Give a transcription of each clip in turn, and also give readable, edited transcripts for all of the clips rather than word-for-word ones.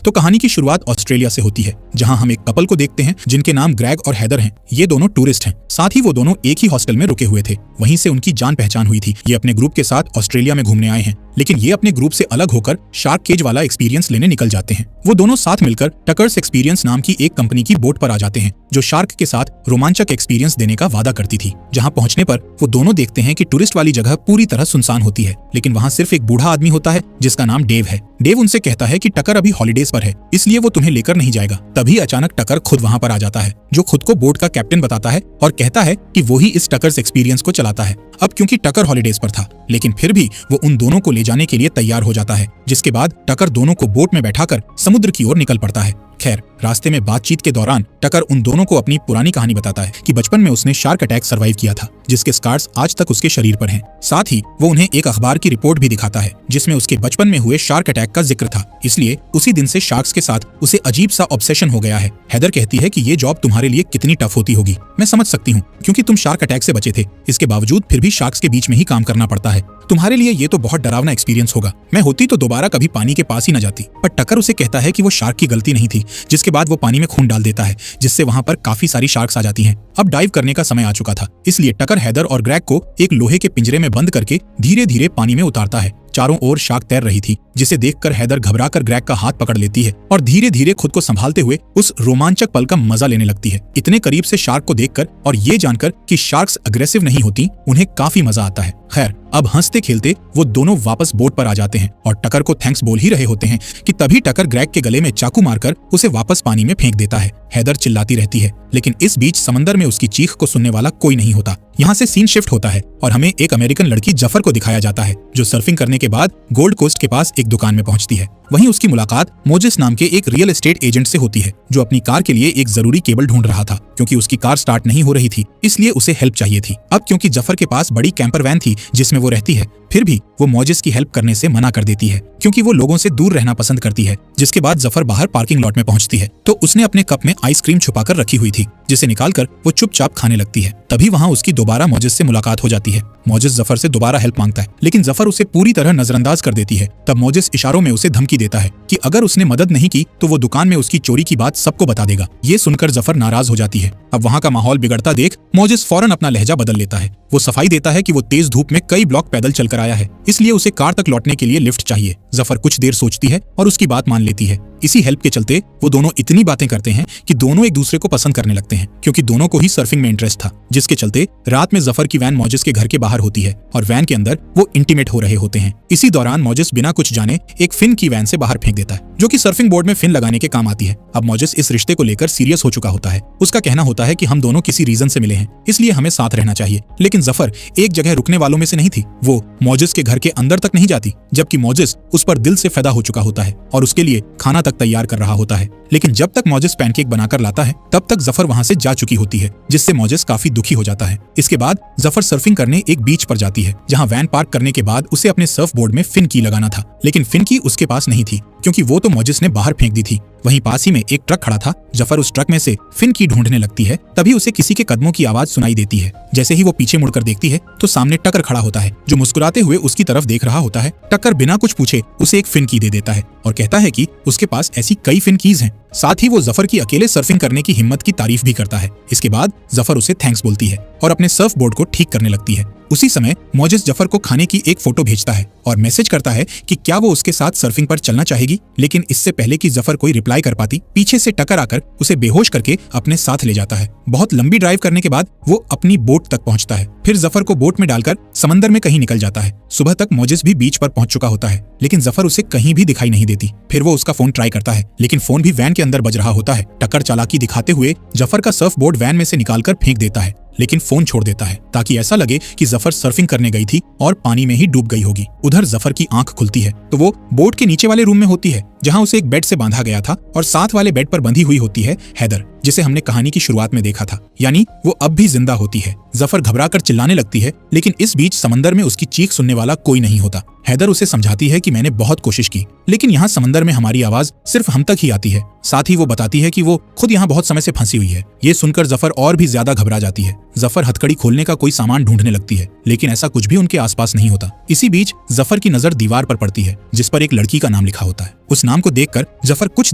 तो कहानी की शुरुआत ऑस्ट्रेलिया से होती है, जहां हम एक कपल को देखते हैं जिनके नाम ग्रेग और हैदर हैं। ये दोनों टूरिस्ट हैं, साथ ही वो दोनों एक ही हॉस्टल में रुके हुए थे। वहीं से उनकी जान पहचान हुई थी। ये अपने ग्रुप के साथ ऑस्ट्रेलिया में घूमने आए हैं, लेकिन ये अपने ग्रुप से अलग होकर शार्क केज वाला एक्सपीरियंस लेने निकल जाते हैं। वो दोनों साथ मिलकर टकर्स एक्सपीरियंस नाम की एक कंपनी की बोट पर आ जाते हैं, जो शार्क के साथ रोमांचक एक्सपीरियंस देने का वादा करती थी। जहां पहुंचने पर वो दोनों देखते हैं कि टूरिस्ट वाली जगह पूरी तरह सुनसान होती है, लेकिन वहां सिर्फ एक बूढ़ा आदमी होता है जिसका नाम डेव है। डेव उनसे कहता है कि टकर अभी हॉलीडेज पर है, इसलिए वो तुम्हें लेकर नहीं जाएगा। तभी अचानक टकर खुद वहां पर आ जाता है, जो खुद को बोट का कैप्टन बताता है और कहता है कि वो ही इस टकर्स एक्सपीरियंस को चलाता है। अब क्योंकि टकर हॉलीडेज पर था, लेकिन फिर भी वो उन दोनों को ले जाने के लिए तैयार हो जाता है, जिसके बाद टकर दोनों को बोट में बैठाकर समुद्र की ओर निकल पड़ता है। खैर, रास्ते में बातचीत के दौरान टकर उन दोनों को अपनी पुरानी कहानी बताता है कि बचपन में उसने शार्क अटैक सर्वाइव किया था, जिसके स्कार्स आज तक उसके शरीर पर हैं। साथ ही वो उन्हें एक अखबार की रिपोर्ट भी दिखाता है, जिसमें उसके बचपन में हुए शार्क अटैक का जिक्र था। इसलिए उसी दिन से शार्क्स के साथ उसे अजीब सा ऑब्सेशन हो गया है। हैदर कहती है कि ये जॉब तुम्हारे लिए कितनी टफ होती होगी। मैं समझ सकती हूँ, क्योंकि तुम शार्क अटैक से बचे थे। इसके बावजूद फिर भी शार्क्स के बीच में ही काम करना पड़ता है। तुम्हारे लिए ये तो बहुत डरावना एक्सपीरियंस होगा। मैं होती तो दोबारा कभी पानी के पास ही न जाती। पर टकर उसे कहता है कि वो शार्क की गलती नहीं थी, जिसके बाद वो पानी में खून डाल देता है, जिससे वहां पर काफी सारी शार्क्स आ जाती हैं। अब डाइव करने का समय आ चुका था, इसलिए टकर हैदर और ग्रेग को एक लोहे के पिंजरे में बंद करके धीरे धीरे पानी में उतारता है। चारों ओर शार्क तैर रही थी, जिसे देखकर हैदर घबराकर ग्रेग का हाथ पकड़ लेती है और धीरे धीरे खुद को संभालते हुए उस रोमांचक पल का मजा लेने लगती है। इतने करीब से शार्क को देखकर और ये जानकर कि शार्क्स अग्रेसिव नहीं होती, उन्हें काफी मजा आता है। खैर, अब हंसते खेलते वो दोनों वापस बोट पर आ जाते हैं और टकर को थैंक्स बोल ही रहे होते हैं कि तभी टकर ग्रेग के गले में चाकू मारकर उसे वापस पानी में फेंक देता है। हैदर चिल्लाती रहती है, लेकिन इस बीच समंदर में उसकी चीख को सुनने वाला कोई नहीं होता। यहाँ से सीन शिफ्ट होता है और हमें एक अमेरिकन लड़की जफर को दिखाया जाता है, जो सर्फिंग करने के बाद गोल्ड कोस्ट के पास एक दुकान में पहुंचती है। वहीं उसकी मुलाकात मोजेस नाम के एक रियल एस्टेट एजेंट से होती है, जो अपनी कार के लिए एक जरूरी केबल ढूंढ रहा था, क्योंकि उसकी कार स्टार्ट नहीं हो रही थी, इसलिए उसे हेल्प चाहिए थी। अब क्योंकि जफर के पास बड़ी कैंपर वैन थी जिसमें वो रहती है, फिर भी वो मोजेस की हेल्प करने से मना कर देती है, क्योंकि वो लोगों से दूर रहना पसंद करती है। जिसके बाद जफर बाहर पार्किंग लॉट में पहुंचती है, तो उसने अपने कप में आइसक्रीम छुपाकर रखी हुई थी, जिसे निकालकर वो चुपचाप खाने लगती है। तभी वहाँ उसकी दोबारा मोजेस से मुलाकात हो जाती है। मोजेस जफर से दोबारा हेल्प मांगता है, लेकिन जफर उसे पूरी तरह नजरअंदाज कर देती है। तब मोजेस इशारों में उसे धमकी देता है कि अगर उसने मदद नहीं की तो वो दुकान में उसकी चोरी की बात सबको बता देगा। ये सुनकर जफर नाराज हो जाती है। अब वहाँ का माहौल बिगड़ता देख मोजेस फौरन अपना लहजा बदल लेता है। वो सफाई देता है कि वो तेज धूप में कई ब्लॉक पैदल चलकर आया है, इसलिए उसे कार तक लौटने के लिए लिफ्ट चाहिए। जफर कुछ देर सोचती है और उसकी बात मान लेती है। इसी हेल्प के चलते वो दोनों इतनी बातें करते हैं कि दोनों एक दूसरे को पसंद करने लगते हैं, क्योंकि दोनों को ही सर्फिंग में इंटरेस्ट था। जिसके चलते रात में जफर की वैन मोजेस के घर के बाहर होती है और वैन के अंदर वो इंटीमेट हो रहे होते हैं। इसी दौरान मोजेस बिना कुछ जाने एक फिन की वैन से बाहर फेंक देता है, जो कि सर्फिंग बोर्ड में फिन लगाने के काम आती है। अब मोजेस इस रिश्ते को लेकर सीरियस हो चुका होता है। उसका कहना होता है कि हम दोनों किसी रीजन से मिले हैं, इसलिए हमें साथ रहना चाहिए। लेकिन जफर एक जगह रुकने वालों में से नहीं थी। वो मोजेस के घर के अंदर तक नहीं जाती, जबकि मोजेस उस पर दिल से फिदा हो चुका होता है और उसके लिए खाना तक तैयार कर रहा होता है। लेकिन जब तक मोजेस पैनकेक बनाकर लाता है, तब तक जफर वहां से जा चुकी होती है, जिससे मोजेस काफी दुखी हो जाता है। इसके बाद जफर सर्फिंग करने एक बीच पर जाती है, जहां वैन पार्क करने के बाद उसे अपने सर्फ बोर्ड में फिन की लगाना था, लेकिन फिन की उसके पास नहीं थी, क्योंकि वो तो मोजेस ने बाहर फेंक दी थी। वहीं पास ही में एक ट्रक खड़ा था। जफर उस ट्रक में से फिन की ढूंढने लगती है, तभी उसे किसी के कदमों की आवाज सुनाई देती है। जैसे ही वो पीछे मुड़कर देखती है, तो सामने टकर खड़ा होता है, जो मुस्कुराते हुए उसकी तरफ देख रहा होता है। टक्कर बिना कुछ पूछे उसे एक फिन की दे देता है और कहता है कि उसके पास ऐसी कई फिन कीज हैं। साथ ही वो जफर की अकेले सर्फिंग करने की हिम्मत की तारीफ भी करता है। इसके बाद जफर उसे थैंक्स बोलती है और अपने सर्फ बोर्ड को ठीक करने लगती है। उसी समय मोजेस जफर को खाने की एक फोटो भेजता है और मैसेज करता है कि क्या वो उसके साथ सर्फिंग पर चलना चाहेगी। लेकिन इससे पहले कि जफर कोई रिप्लाई कर पाती, पीछे से टकर आकर उसे बेहोश करके अपने साथ ले जाता है। बहुत लंबी ड्राइव करने के बाद वो अपनी बोट तक पहुंचता है। फिर जफर को बोट में डालकर समंदर में कहीं निकल जाता है। सुबह तक मोजेस भी बीच पर पहुंच चुका होता है, लेकिन जफर उसे कहीं भी दिखाई नहीं देती। फिर वो उसका फोन ट्राई करता है, लेकिन फोन भी वैन के अंदर बज रहा होता है। टक्कर चालाकी दिखाते हुए जफर का सर्फ बोर्ड वैन में से निकालकर फेंक देता है, लेकिन फोन छोड़ देता है, ताकि ऐसा लगे कि जफर सर्फिंग करने गई थी और पानी में ही डूब गई होगी। उधर जफर की आंख खुलती है तो वो बोट के नीचे वाले रूम में होती है, जहां उसे एक बेड से बांधा गया था और साथ वाले बेड पर बंधी हुई होती है हैदर, जिसे हमने कहानी की शुरुआत में देखा था। यानी वो अब भी जिंदा होती है। जफर घबराकर चिल्लाने लगती है, लेकिन इस बीच समंदर में उसकी चीख सुनने वाला कोई नहीं होता। हैदर उसे समझाती है कि मैंने बहुत कोशिश की, लेकिन यहाँ समंदर में हमारी आवाज सिर्फ हम तक ही आती है। साथ ही वो बताती है कि वो खुद यहाँ बहुत समय से फंसी हुई है। ये सुनकर जफर और भी ज्यादा घबरा जाती है। जफर हथकड़ी खोलने का कोई सामान ढूंढने लगती है, लेकिन ऐसा कुछ भी उनके आसपास नहीं होता। इसी बीच जफर की नजर दीवार पर पड़ती है, जिस पर एक लड़की का नाम लिखा होता है। उस नाम को देखकर जफर कुछ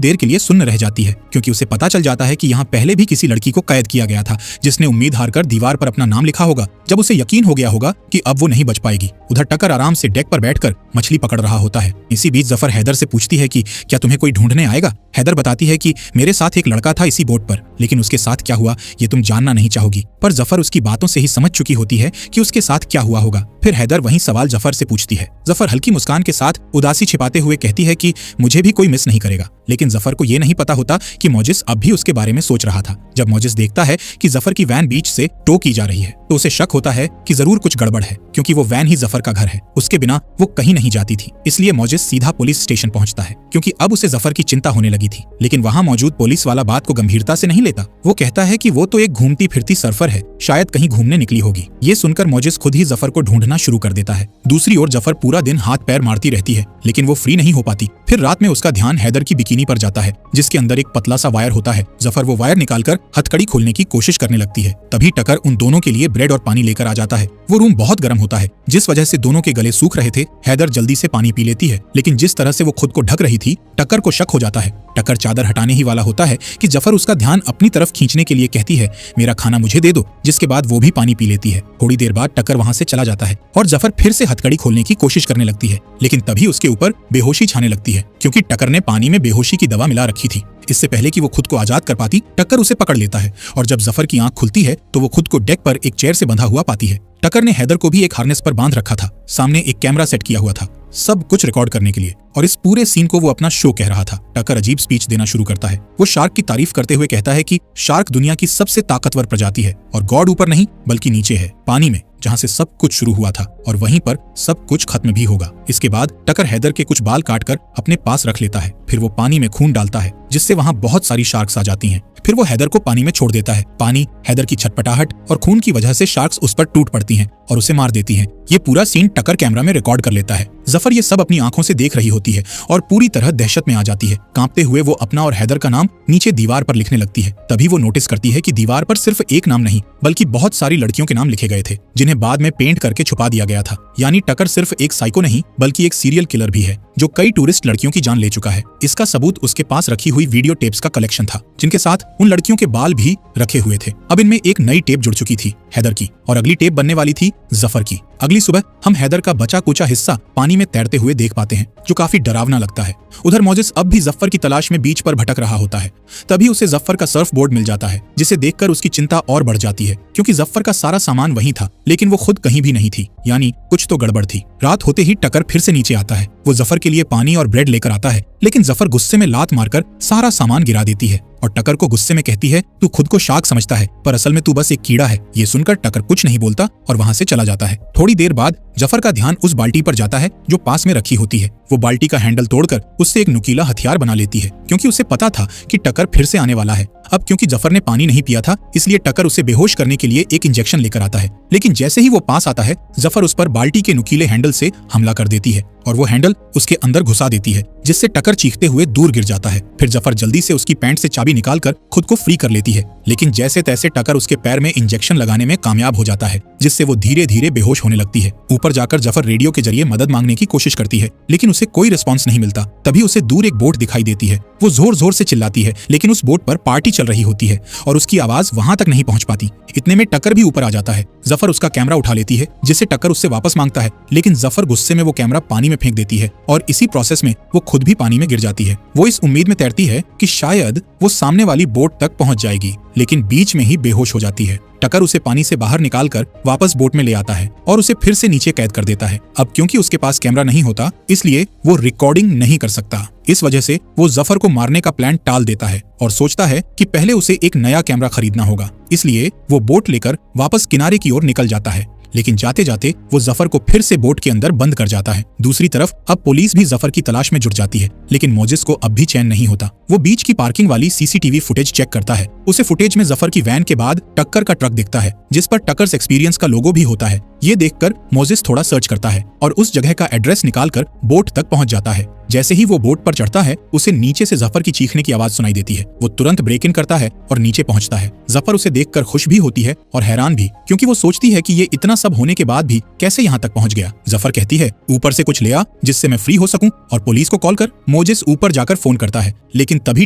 देर के लिए सुन्न रह जाती है, क्योंकि उसे पता चल जाता है कि यहाँ पहले भी किसी लड़की को कैद किया गया था जिसने उम्मीद हारकर दीवार पर अपना नाम लिखा होगा। जब उसे यकीन हो गया होगा कि अब वो नहीं बच पाएगी, उधर टकर आराम से डेक पर बैठकर मछली पकड़ रहा होता है। इसी बीच जफर हैदर से पूछती है कि क्या तुम्हें कोई ढूंढने आएगा। हैदर बताती है कि मेरे साथ एक लड़का था इसी बोट पर, लेकिन उसके साथ क्या हुआ ये तुम जानना नहीं चाहोगी। पर जफर उसकी बातों से ही समझ चुकी होती है कि उसके साथ क्या हुआ होगा। फिर हैदर वही सवाल जफर से पूछती है। जफर हल्की मुस्कान के साथ उदासी छिपाते हुए कहती है कि मुझे भी कोई मिस नहीं करेगा। लेकिन जफर को ये नहीं पता होता कि मोजिस अब भी उसके बारे में सोच रहा था। जब मोजिस देखता है कि जफर की वैन बीच से टो की जा रही है तो उसे शक होता है कि जरूर कुछ गड़बड़ है, क्योंकि वो वैन ही जफर का घर है। उसके बिना वो कहीं नहीं जाती थी। इसलिए मोजिस सीधा पुलिस स्टेशन पहुंचता है, क्योंकि अब उसे जफर की चिंता होने लगी थी। लेकिन वहां मौजूद पुलिस वाला बात को गंभीरता से नहीं लेता। वो कहता है कि वो तो एक घूमती फिरती सर्फर है, शायद कहीं घूमने निकली होगी। ये सुनकर मोजिस खुद ही जफर को ढूंढना शुरू कर देता है। दूसरी ओर जफर पूरा दिन हाथ पैर मारती रहती है, लेकिन वो फ्री नहीं हो पाती। फिर रात में उसका ध्यान हैदर की बिकिनी पर जाता है, जिसके अंदर एक पतला सा वायर होता है। जफर वो वायर निकालकर हथकड़ी खोलने की कोशिश करने लगती है। तभी टकर उन दोनों के लिए ब्रेड और पानी लेकर आ जाता है। वो रूम बहुत गर्म होता है, जिस वजह से दोनों के गले सूख रहे थे। हैदर जल्दी से पानी पी लेती है, लेकिन जिस तरह से वो खुद को ढक रही थी, टकर को शक हो जाता है। टकर चादर हटाने ही वाला होता है कि जफर उसका ध्यान अपनी तरफ खींचने के लिए कहती है, मेरा खाना मुझे दे दो, जिसके बाद वो भी पानी पी लेती है। थोड़ी देर बाद टकर वहां से चला जाता है और जफर फिर से हथकड़ी खोलने की कोशिश करने लगती है, लेकिन तभी उसके ऊपर बेहोशी छाने लगती है, क्योंकि टकर ने पानी में बेहोशी की दवा मिला रखी थी। इससे पहले कि वो खुद को आजाद कर पाती, टक्कर उसे पकड़ लेता है और जब जफर की आंख खुलती है तो वो खुद को डेक पर एक चेयर से बंधा हुआ पाती है। टक्कर ने हैदर को भी एक हार्नेस पर बांध रखा था। सामने एक कैमरा सेट किया हुआ था, सब कुछ रिकॉर्ड करने के लिए, और इस पूरे सीन को वो अपना शो कह रहा था। टक्कर अजीब स्पीच देना शुरू करता है। वो शार्क की तारीफ करते हुए कहता है कि शार्क दुनिया की सबसे ताकतवर प्रजाति है और गॉड ऊपर नहीं बल्कि नीचे है, पानी में, जहां से सब कुछ शुरू हुआ था और वहीं पर सब कुछ खत्म भी होगा। इसके बाद टक्कर हैदर के कुछ बाल काटकर अपने पास रख लेता है। फिर वो पानी में खून डालता है, जिससे वहां बहुत सारी शार्क्स आ जाती हैं। फिर वो हैदर को पानी में छोड़ देता है। पानी, हैदर की छटपटाहट और खून की वजह से शार्क्स उस पर टूट पड़ती हैं और उसे मार देती हैं। ये पूरा सीन टक्कर कैमरा में रिकॉर्ड कर लेता है। जफर ये सब अपनी आंखों से देख रही होती है और पूरी तरह दहशत में आ जाती है। कांपते हुए वो अपना और हैदर का नाम नीचे दीवार पर लिखने लगती है। तभी वो नोटिस करती है कि दीवार पर सिर्फ एक नाम नहीं बल्कि बहुत सारी लड़कियों के नाम लिखे गए थे, जिन्हें बाद में पेंट करके छुपा दिया गया था। यानी टक्कर सिर्फ एक साइको नहीं बल्कि एक सीरियल किलर भी है, जो कई टूरिस्ट लड़कियों की जान ले चुका है। इसका सबूत उसके पास रखी हुई वीडियो टेप्स का कलेक्शन था, जिनके साथ उन लड़कियों के बाल भी रखे हुए थे। अब इनमें एक नई टेप जुड़ चुकी थी, हैदर की, और अगली टेप बनने वाली थी जफर की। अगली सुबह हम हैदर का बचा कुचा हिस्सा पानी में तैरते हुए देख पाते हैं, जो काफी डरावना लगता है। उधर मोजिस अब भी जफर की तलाश में बीच पर भटक रहा होता है। तभी उसे जफर का सर्फ बोर्ड मिल जाता है, जिसे देखकर उसकी चिंता और बढ़ जाती है, क्योंकि जफर का सारा सामान वहीं था, लेकिन वो खुद कहीं भी नहीं थी। यानी कुछ तो गड़बड़ थी। रात होते ही टक्कर फिर से नीचे आता है। वो जफर के लिए पानी और ब्रेड लेकर आता है, लेकिन जफर गुस्से में लात मारकर सारा सामान गिरा देती है और टक्कर को गुस्से में कहती है, तू खुद को शार्क समझता है पर असल में तू बस एक कीड़ा है। ये सुनकर टक्कर कुछ नहीं बोलता और वहां से चला जाता है। थोड़ी देर बाद जफर का ध्यान उस बाल्टी पर जाता है जो पास में रखी होती है। वो बाल्टी का हैंडल तोड़कर उससे एक नुकीला हथियार बना लेती है, क्योंकि उसे पता था कि टक्कर फिर से आने वाला है। अब क्योंकि जफर ने पानी नहीं पिया था, इसलिए टक्कर उसे बेहोश करने के लिए एक इंजेक्शन लेकर आता है। लेकिन जैसे ही वो पास आता है, जफर उस पर बाल्टी के नुकीले हैंडल से हमला कर देती है और वो हैंडल उसके अंदर घुसा देती है, जिससे टक्कर चीखते हुए दूर गिर जाता है। फिर जफर जल्दी से उसकी पैंट से चाबी निकालकर खुद को फ्री कर लेती है, लेकिन जैसे तैसे टक्कर उसके पैर में इंजेक्शन लगाने में कामयाब हो जाता है, जिससे वो धीरे धीरे बेहोश होने लगती है। ऊपर जाकर जफर रेडियो के जरिए मदद मांगने की कोशिश करती है, लेकिन उसे कोई रिस्पॉन्स नहीं मिलता। तभी उसे दूर एक बोट दिखाई देती है। वो जोर जोर से चिल्लाती है, लेकिन उस बोट पर पार्टी चल रही होती है और उसकी आवाज वहां तक नहीं पहुंच पाती। इतने में टक्कर भी ऊपर आ जाता है। जफर उसका कैमरा उठा लेती है, जिसे टक्कर उससे वापस मांगता है, लेकिन जफर गुस्से में वो कैमरा पानी में फेंक देती है और इसी प्रोसेस में वो खुद भी पानी में गिर जाती है। वो इस उम्मीद में तैरती है कि शायद वो सामने वाली बोट तक पहुंच जाएगी, लेकिन बीच में ही बेहोश हो जाती है। टक्कर उसे पानी से बाहर निकालकर वापस बोट में ले आता है और उसे फिर से नीचे कैद कर देता है। अब क्योंकि उसके पास कैमरा नहीं होता, इसलिए वो रिकॉर्डिंग नहीं कर सकता। इस वजह से वो जफर को मारने का प्लान टाल देता है और सोचता है कि पहले उसे एक नया कैमरा खरीदना होगा। इसलिए वो बोट लेकर वापस किनारे की ओर निकल जाता है, लेकिन जाते जाते वो जफर को फिर से बोट के अंदर बंद कर जाता है। दूसरी तरफ अब पुलिस भी जफर की तलाश में जुट जाती है, लेकिन मोजिस को अब भी चैन नहीं होता। वो बीच की पार्किंग वाली सीसीटीवी फुटेज चेक करता है। उसे फुटेज में जफर की वैन के बाद टक्कर का ट्रक दिखता है, जिस पर टक्कर्स एक्सपीरियंस का लोगो भी होता है। ये देखकर मोजिस थोड़ा सर्च करता है और उस जगह का एड्रेस निकालकर बोट तक पहुंच जाता है, जैसे ही वो बोट पर चढ़ता है उसे नीचे से जफर की चीखने की आवाज सुनाई देती है। वो तुरंत ब्रेक इन करता है और नीचे पहुंचता है। जफर उसे देखकर खुश भी होती है और हैरान भी, क्योंकि वो सोचती है कि ये इतना सब होने के बाद भी कैसे यहाँ तक पहुंच गया। जफर कहती है, ऊपर से कुछ ले आ जिससे मैं फ्री हो सकूं और पुलिस को कॉल कर। मोजेस ऊपर जाकर फोन करता है, लेकिन तभी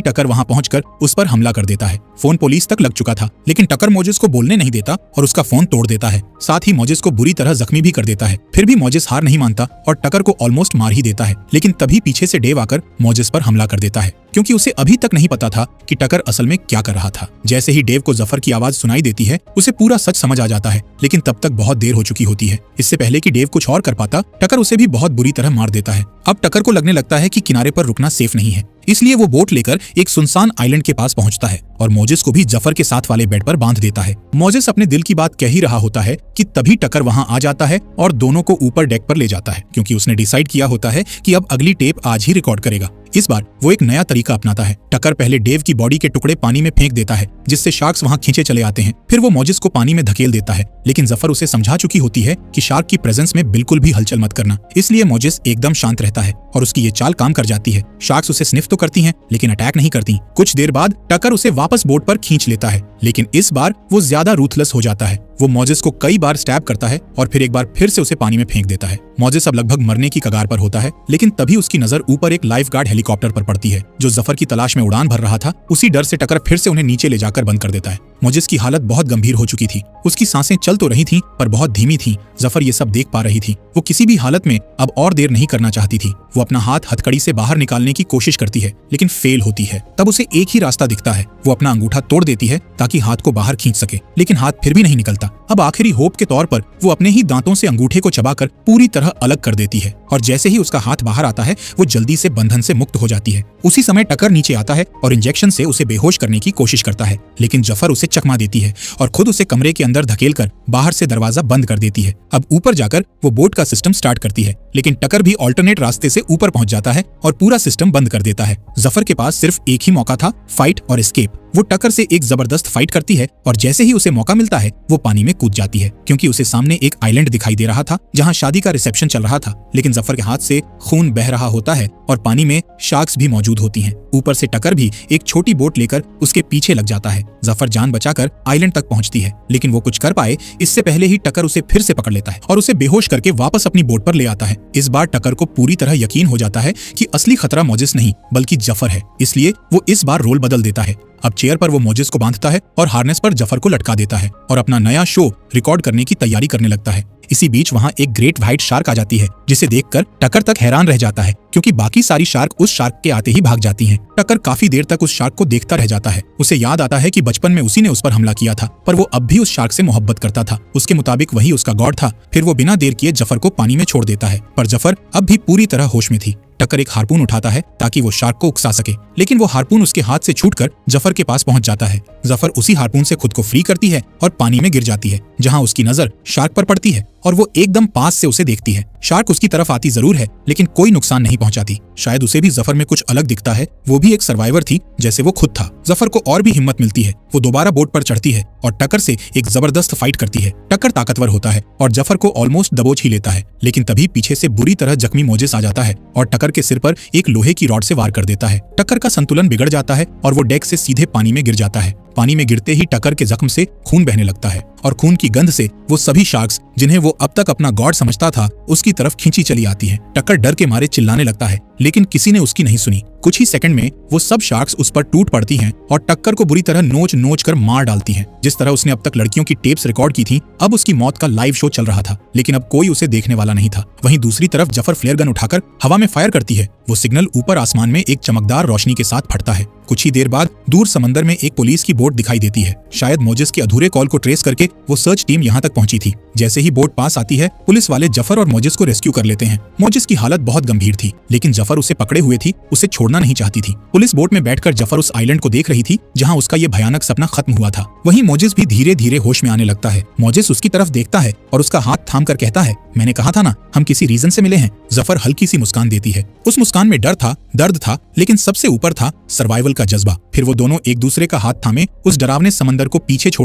टकर वहां पहुंचकर उस पर हमला कर देता है। फोन पुलिस तक लग चुका था, लेकिन टकर मोजेस को बोलने नहीं देता और उसका फोन तोड़ देता है। साथ ही मोजेस को बुरी तरह जख्मी भी कर देता है। फिर भी मोजेस हार नहीं मानता और टकर को ऑलमोस्ट मार ही देता है, लेकिन तभी पीछे से डेव आकर मोजेस पर हमला कर देता है, क्योंकि उसे अभी तक नहीं पता था कि टकर असल में क्या कर रहा था। जैसे ही डेव को जफर की आवाज सुनाई देती है उसे पूरा सच समझ आ जाता है, लेकिन तब तक बहुत देर हो चुकी होती है। इससे पहले कि डेव कुछ और कर पाता, टकर उसे भी बहुत बुरी तरह मार देता है। अब टकर को लगने लगता है कि किनारे पर रुकना सेफ नहीं है, इसलिए वो बोट लेकर एक सुनसान आइलैंड के पास पहुंचता है और मोजेस को भी जफर के साथ वाले बेड पर बांध देता है। मोजेस अपने दिल की बात कह ही रहा होता है कि तभी टकर वहां आ जाता है और दोनों को ऊपर डेक पर ले जाता है, क्योंकि उसने डिसाइड किया होता है कि अब अगली टेप आज ही रिकॉर्ड करेगा। इस बार वो एक नया तरीका अपनाता है। टकर पहले डेव की बॉडी के टुकड़े पानी में फेंक देता है, जिससे शार्क्स वहां खींचे चले आते हैं। फिर वो मोजेस को पानी में धकेल देता है, लेकिन जफर उसे समझा चुकी होती है कि शार्क की प्रेजेंस में बिल्कुल भी हलचल मत करना। इसलिए मोजेस एकदम शांत रहता है और उसकी ये चाल काम कर जाती है। शार्क्स उसे स्निफ तो करती हैं, लेकिन अटैक नहीं करती। कुछ देर बाद टकर उसे वापस बोट पर खींच लेता है, लेकिन इस बार वो ज्यादा रूथलेस हो जाता है। वो मोजेस को कई बार स्टैब करता है और फिर एक बार फिर से उसे पानी में फेंक देता है। मोजेस अब लगभग मरने की कगार पर होता है, लेकिन तभी उसकी नजर ऊपर एक लाइफ गार्ड हेलीकॉप्टर पर पड़ती है, जो जफर की तलाश में उड़ान भर रहा था। उसी डर से टकर फिर से उन्हें नीचे ले जाकर बंद कर देता है। मोजेस की हालत बहुत गंभीर हो चुकी थी। उसकी सांसें चल तो रही थीं, पर बहुत धीमी थीं। जफर ये सब देख पा रही थी। वो किसी भी हालत में अब और देर नहीं करना चाहती थी। वो अपना हाथ हथकड़ी से बाहर निकालने की कोशिश करती है, लेकिन फेल होती है। तब उसे एक ही रास्ता दिखता है। वो अपना अंगूठा तोड़ देती है ताकि हाथ को बाहर खींच सके, लेकिन हाथ फिर भी नहीं निकलता। अब आखिरी होप के तौर पर वो अपने ही दांतों से अंगूठे को चबाकर पूरी तरह अलग कर देती है, और जैसे ही उसका हाथ बाहर आता है वो जल्दी से बंधन से मुक्त हो जाती है। उसी समय टकर नीचे आता है और इंजेक्शन से उसे बेहोश करने की कोशिश करता है, लेकिन जफर उसे चकमा देती है और खुद उसे कमरे के अंदर धकेलकर बाहर से दरवाजा बंद कर देती है। अब ऊपर जाकर वो बोट का सिस्टम स्टार्ट करती है, लेकिन टकर भी ऑल्टरनेट रास्ते से ऊपर पहुंच जाता है और पूरा सिस्टम बंद कर देता है। जफर के पास सिर्फ एक ही मौका था, फाइट और एस्केप। वो टकर से एक जबरदस्त फाइट करती है और जैसे ही उसे मौका मिलता है वो पानी में कूद जाती है, क्योंकि उसे सामने एक आइलैंड दिखाई दे रहा था जहां शादी का रिसेप्शन चल रहा था। लेकिन जफर के हाथ से खून बह रहा होता है और पानी में शार्क्स भी मौजूद होती हैं। ऊपर से टकर भी एक छोटी बोट लेकर उसके पीछे लग जाता है। जफर जान बचाकर आइलैंड तक पहुंचती है, लेकिन वो कुछ कर पाए इससे पहले ही टकर उसे फिर से पकड़ लेता है और उसे बेहोश करके वापस अपनी बोट पर ले आता है। इस बार टकर को पूरी तरह यकीन हो जाता है कि असली खतरा मोजेस नहीं बल्कि जफर है, इसलिए वो इस बार रोल बदल देता है। अब चेयर पर वो मोजेस को बांधता है और हार्नेस पर जफर को लटका देता है और अपना नया शो रिकॉर्ड करने की तैयारी करने लगता है। इसी बीच वहाँ एक ग्रेट व्हाइट शार्क आ जाती है, जिसे देखकर टकर तक हैरान रह जाता है, क्योंकि बाकी सारी शार्क उस शार्क के आते ही भाग जाती हैं। टकर काफी देर तक उस शार्क को देखता रह जाता है। उसे याद आता है कि बचपन में उसी ने उस पर हमला किया था, पर वो अब भी उस शार्क से मोहब्बत करता था। उसके मुताबिक वही उसका गॉड था। फिर वो बिना देर किए जफर को पानी में छोड़ देता है, पर जफर अब भी पूरी तरह होश में थी। टकर एक हार्पून उठाता है ताकि वो शार्क को उकसा सके, लेकिन वो हार्पून उसके हाथ से छूटकर जफर के पास पहुंच जाता है। जफर उसी हार्पून से खुद को फ्री करती है और पानी में गिर जाती है, जहां उसकी नजर शार्क पर पड़ती है और वो एकदम पास से उसे देखती है। शार्क उसकी तरफ आती जरूर है, लेकिन कोई नुकसान नहीं पहुंचाती। शायद उसे भी जफर में कुछ अलग दिखता है। वो भी एक सर्वाइवर थी जैसे वो खुद था। जफर को और भी हिम्मत मिलती है। वो दोबारा बोट पर चढ़ती है और टकर से एक जबरदस्त फाइट करती है। टकर ताकतवर होता है और जफर को ऑलमोस्ट दबोच ही लेता है, लेकिन तभी पीछे से बुरी तरह जख्मी मोजेस आ जाता है और टकर के सिर पर एक लोहे की रॉड से वार कर देता है। टकर का संतुलन बिगड़ जाता है और वो डेक से सीधे पानी में गिर जाता है। पानी में गिरते ही टकर के जख्म से खून बहने लगता है और खून की गंध से वो सभी शार्क्स, जिन्हें वो अब तक अपना गॉड समझता था, उसकी तरफ खींची चली आती हैं। टकर डर के मारे चिल्लाने लगता है, लेकिन किसी ने उसकी नहीं सुनी। कुछ ही सेकंड में वो सब शार्क्स उस पर टूट पड़ती हैं और टक्कर को बुरी तरह नोच नोच कर मार डालती हैं। जिस तरह उसने अब तक लड़कियों की टेप्स रिकॉर्ड की थी, अब उसकी मौत का लाइव शो चल रहा था, लेकिन अब कोई उसे देखने वाला नहीं था। वहीं दूसरी तरफ जफर फ्लेयर गन उठाकर हवा में फायर करती है। वो सिग्नल ऊपर आसमान में एक चमकदार रोशनी के साथ फटता है। कुछ ही देर बाद दूर समंदर में एक पुलिस की बोट दिखाई देती है। शायद मोजेस के अधूरे कॉल को ट्रेस करके वो सर्च टीम यहाँ तक पहुंची थी। जैसे ही बोट पास आती है, पुलिस वाले जफर और मोजेस को रेस्क्यू कर लेते हैं। मोजेस की हालत बहुत गंभीर थी, लेकिन जफर उसे पकड़े हुए थी, उसे छोड़ना नहीं चाहती थी। पुलिस बोट में बैठकर जफर उस आइलैंड को देख रही थी जहाँ उसका ये भयानक सपना खत्म हुआ था। वहीं मोजेस भी धीरे धीरे होश में आने लगता है। मोजेस उसकी तरफ देखता है और उसका हाथ थाम कर कहता है, मैंने कहा था ना, हम किसी रीजन से मिले हैं। जफर हल्की सी मुस्कान देती है। उस मुस्कान में डर था, दर्द था, लेकिन सबसे ऊपर था सर्वाइवल का जज्बा। फिर वो दोनों एक दूसरे का हाथ थामे उस डरावने समंदर को पीछे छोड़